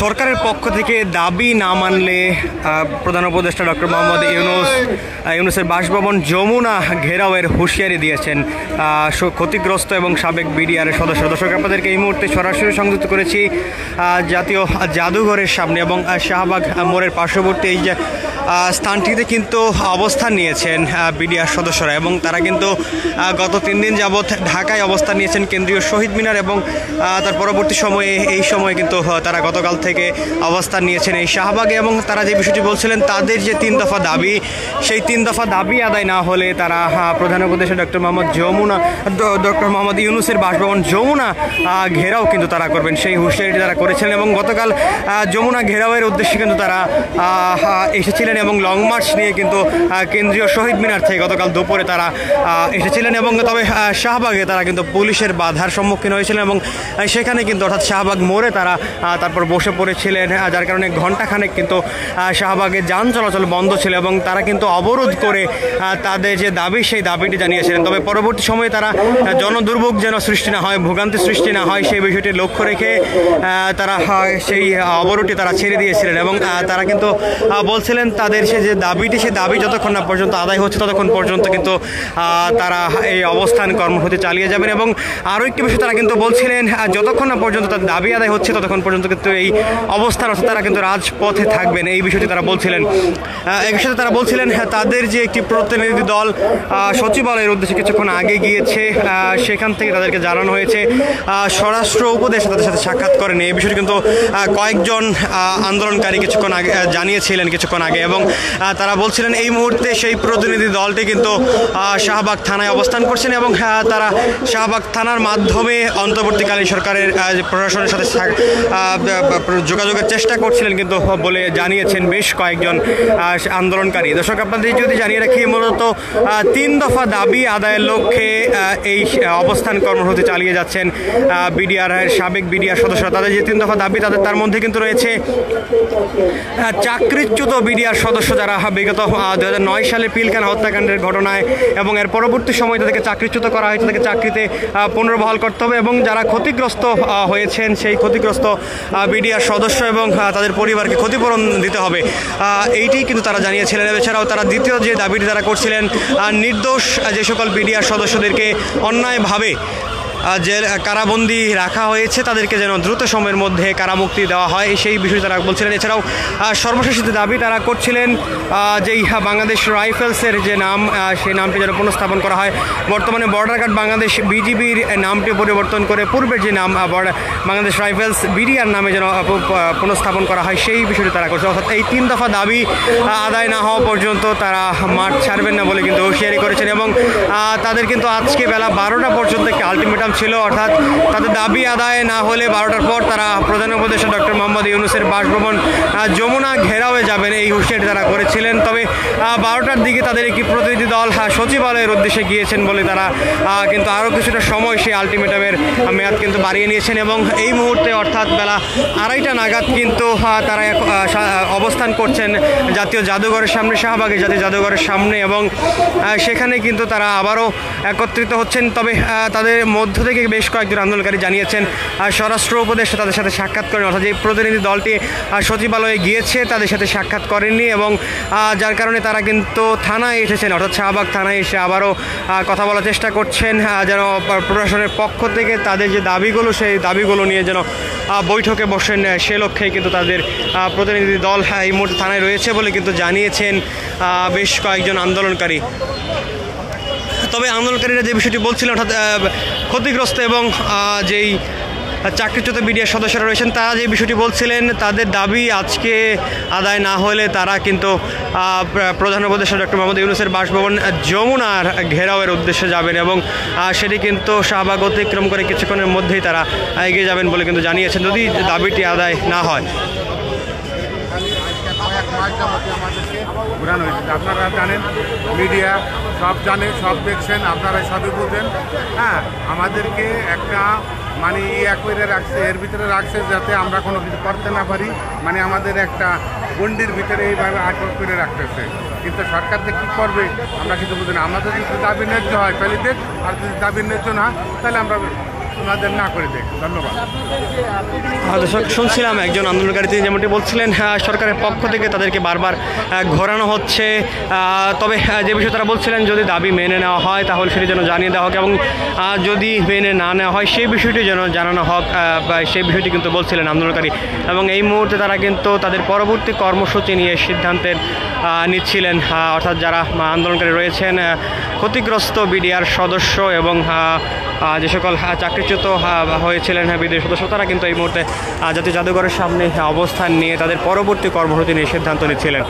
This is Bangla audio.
সরকারের পক্ষ থেকে দাবি না মানলে প্রধান উপদেষ্টা ডক্টর মোহাম্মদ ইউনূসের বাসভবন যমুনা ঘেরাওয়ের হুঁশিয়ারি দিয়েছেন ক্ষতিগ্রস্ত এবং সাবেক বিডিআরের সদস্য। দর্শক, আপনাদেরকে এই মুহূর্তে সরাসরি সংযুক্ত করেছি জাতীয় জাদুঘরের সামনে এবং শাহবাগ মোড়ের পার্শ্ববর্তী এই যে স্থানটিতে কিন্তু অবস্থান নিয়েছেন বিডিআর সদস্যরা এবং তারা কিন্তু গত 3 দিন যাবৎ ঢাকায় অবস্থান নিয়েছেন কেন্দ্রীয় শহীদ মিনার এবং তার পরবর্তী সময়ে এই সময়ে কিন্তু তারা গতকাল থেকে অবস্থান নিয়েছেন এই শাহবাগে এবং তারা যে বিষয়টি বলছিলেন তাদের যে 3 দফা দাবি, সেই 3 দফা দাবি আদায় না হলে তারা প্রধান উপদেষ্টা ডক্টর মোহাম্মদ ইউনূসের বাসভবন যমুনা ঘেরাও কিন্তু তারা করবেন, সেই হুঁশিয়ারিটি তারা করেছিলেন এবং গতকাল যমুনা ঘেরাওয়ের উদ্দেশ্যে কিন্তু তারা এসেছিলেন এবং লং মার্চ নিয়ে কিন্তু কেন্দ্রীয় শহীদ মিনার থেকে গতকাল দুপুরে তারা এসেছিলেন এবং তবে শাহবাগে তারা কিন্তু পুলিশের বাধার সম্মুখীন হয়েছিলেন এবং সেখানে কিন্তু অর্থাৎ শাহবাগ মোড়ে তারা তারপর বসে পড়েছিলেন, যার কারণে ঘণ্টাখানেক কিন্তু শাহবাগে যান চলাচল বন্ধ ছিল এবং তারা কিন্তু অবরোধ করে তাদের যে দাবি সেই দাবিটি জানিয়েছিলেন। তবে পরবর্তী সময়ে তারা জনদুর্ভোগ যেন সৃষ্টি না হয়, ভোগান্তি সৃষ্টি না হয় সেই বিষয়টি লক্ষ্য রেখে তারা সেই অবরোধটি তারা ছেড়ে দিয়েছিলেন এবং তারা কিন্তু বলছিলেন তাদের সে যে দাবিটি, সেই দাবি যতক্ষণ না পর্যন্ত আদায় হচ্ছে ততক্ষণ পর্যন্ত কিন্তু তারা এই অবস্থান কর্মসূচি চালিয়ে যাবেন এবং আরও একটি বিষয় তারা কিন্তু বলছিলেন যতক্ষণ না পর্যন্ত তার দাবি আদায় হচ্ছে ততক্ষণ পর্যন্ত কিন্তু এই অবস্থান অর্থাৎ তারা কিন্তু রাজপথে থাকবেন, এই বিষয়টি তারা বলছিলেন। একই সাথে তারা বলছিলেন তাদের যে একটি প্রতিনিধি দল সচিবালয়ের উদ্দেশ্যে কিছুক্ষণ আগে গিয়েছে, সেখান থেকে তাদেরকে জানানো হয়েছে স্বরাষ্ট্র উপদেষ্টা তাদের সাথে সাক্ষাৎ করেন। এই বিষয়টি কিন্তু কয়েকজন আন্দোলনকারী কিছুক্ষণ আগে জানিয়েছিলেন কিছুক্ষণ আগে এবং তারা বলছিলেন এই মুহূর্তে সেই প্রতিনিধি দলটি কিন্তু শাহবাগ থানায় অবস্থান করছেন এবং তারা শাহবাগ থানার মাধ্যমে অন্তর্বর্তীকালীন সরকারের প্রশাসনের সাথে যোগাযোগের চেষ্টা করছিলেন কিন্তু বলে জানিয়েছেন বেশ কয়েকজন আন্দোলনকারী। দর্শক, আপনাদের যদি জানিয়ে রাখি মূলত 3 দফা দাবি আদায়ের লক্ষ্যে এই অবস্থান কর্মসূচি চালিয়ে যাচ্ছেন সাবেক বিডিআর সদস্যরা। তাদের যে 3 দফা দাবি তার মধ্যে কিন্তু রয়েছে চাকরিচ্যুত বিডিআর সদস্য যারা বিগত 2009 সালে পিলখানা হত্যাকাণ্ডের ঘটনায় এবং এর পরবর্তী সময় তাদেরকে চাকরিচ্যুত করা হয়েছে, তাদেরকে চাকরিতে পুনর্বহাল করতে হবে এবং যারা ক্ষতিগ্রস্ত হয়েছেন সেই ক্ষতিগ্রস্ত বিডিআর সদস্য এবং তাদের পরিবারকে ক্ষতিপূরণ দিতে হবে, এইটি কিন্তু তারা জানিয়েছিলেন। এছাড়াও তারা দ্বিতীয় যে দাবিটি তারা করছিলেন নির্দোষ যে সকল বিডিআর সদস্যদেরকে অন্যায়ভাবে যে কারাবন্দি রাখা হয়েছে তাদেরকে যেন দ্রুত সময়ের মধ্যে কারামুক্তি দেওয়া হয়, সেই বিষয়ে তারা বলছিলেন। এছাড়াও সর্বশেষ যে দাবি তারা করছিলেন যেই বাংলাদেশ রাইফেলসের যে নাম, সেই নামটি যেন পুনঃস্থাপন করা হয়। বর্তমানে বর্ডার গার্ড বাংলাদেশ বিজিবির নামটি পরিবর্তন করে পূর্বের যে নাম বাংলাদেশ রাইফেলস বিডিআর নামে যেন পুনঃস্থাপন করা হয়, সেই বিষয়টি তারা করছে। অর্থাৎ এই 3 দফা দাবি আদায় না হওয়া পর্যন্ত তারা মাঠ ছাড়বেন না বলে কিন্তু হুঁশিয়ারি করেছেন এবং তাদের কিন্তু আজকে বেলা 12টা পর্যন্ত একটি আলটিমেটাম ছিল, অর্থাৎ তাদের দাবি আদায় না হলে 12টার পর তারা প্রধান উপদেষ্টা ডক্টর মোহাম্মদ ইউনূসের বাসভবন যমুনা ঘেরাওয়ে যাবেন, এই হুঁশিয়ারি তারা করেছিলেন। তবে 12টার দিকে তাদের একটি প্রতিনিধি দল সচিবালয়ের উদ্দেশ্যে গিয়েছেন বলে তারা কিন্তু আরও কিছুটা সময় সেই আলটিমেটামের মেয়াদ কিন্তু বাড়িয়ে নিয়েছেন এবং এই মুহূর্তে অর্থাৎ বেলা 2:30টা নাগাদ কিন্তু তারা অবস্থান করছেন জাতীয় জাদুঘরের সামনে, শাহবাগে জাতীয় জাদুঘরের সামনে এবং সেখানে কিন্তু তারা আবারও একত্রিত হচ্ছেন। তবে তাদের মধ্য থেকে বেশ কয়েকজন আন্দোলনকারী জানিয়েছেন স্বরাষ্ট্র উপদেষ্টা তাদের সাথে সাক্ষাৎ করেন, অর্থাৎ যে প্রতিনিধি দলটি সচিবালয়ে গিয়েছে তাদের সাথে সাক্ষাৎ করেননি এবং যার কারণে তারা কিন্তু থানায় এসেছেন, অর্থাৎ শাহবাগ থানায় এসে আবারও কথা বলার চেষ্টা করছেন যেন প্রশাসনের পক্ষ থেকে তাদের যে দাবিগুলো সেই দাবিগুলো নিয়ে যেন বৈঠকে বসেন, সে লক্ষ্যেই কিন্তু তাদের প্রতিনিধি দল এই মুহূর্তে থানায় রয়েছে বলে কিন্তু জানিয়েছেন বেশ কয়েকজন আন্দোলনকারী। তবে আন্দোলনকারীরা যে বিষয়টি বলছিলেন অর্থাৎ ক্ষতিগ্রস্ত এবং যেই চাকরিচ্যুত বিডিআর সদস্যরা রয়েছেন তারা যে বিষয়টি বলছিলেন তাদের দাবি আজকে আদায় না হলে তারা কিন্তু প্রধান উপদেষ্টা ডক্টর মোহাম্মদ ইউনূসের বাসভবন যমুনার ঘেরাওয়ের উদ্দেশ্যে যাবেন এবং সেটি কিন্তু শাহবাগ অতিক্রম করে কিছুক্ষণের মধ্যেই তারা এগিয়ে যাবেন বলে কিন্তু জানিয়েছেন যদি দাবিটি আদায় না হয়। আপনারা জানেন, মিডিয়া সব জানে, সব দেখছেন, আপনারা সবই বুঝেন। হ্যাঁ, আমাদেরকে একটা মানে করে রাখছে, এর ভিতরে রাখছে যাতে আমরা কোনো কিছু করতে না পারি, মানে আমাদের একটা গণ্ডির ভিতরে এইভাবে আটক করে রাখতেছে। কিন্তু সরকার যে কী করবে আমরা কিছু বুঝি না। আমাদের যদি দাবি ন্যায্য হয় তাহলে দেখ, আর যদি দাবি ন্যায্য না তাহলে আমরা আমাদের না করে দেখ। ধন্যবাদ। দর্শক শুনছিলাম একজন আন্দোলনকারী তিনি যেমনটি বলছিলেন সরকারের পক্ষ থেকে তাদেরকে বারবার ঘোরানো হচ্ছে, তবে যে বিষয়ে তারা বলছিলেন যদি দাবি মেনে নেওয়া হয় তাহলে সেটি যেন জানিয়ে দেওয়া হোক এবং যদি মেনে না নেওয়া হয় সেই বিষয়টি যেন জানানো হোক, সেই বিষয়টি কিন্তু বলছিলেন আন্দোলনকারী। এবং এই মুহূর্তে তারা কিন্তু তাদের পরবর্তী কর্মসূচি নিয়ে সিদ্ধান্তের নিচ্ছিলেন, অর্থাৎ যারা আন্দোলনকারী রয়েছেন ক্ষতিগ্রস্ত বিডিআর সদস্য এবং যে সকল চাকরিচ্যুত হয়েছিলেন বিডিআর সদস্য তারা কিন্তু এই মুহূর্তে জাতীয় জাদুঘরের সামনে অবস্থান নিয়ে তাদের পরবর্তী কর্মসূচি নিয়ে সিদ্ধান্ত নিচ্ছিলেন।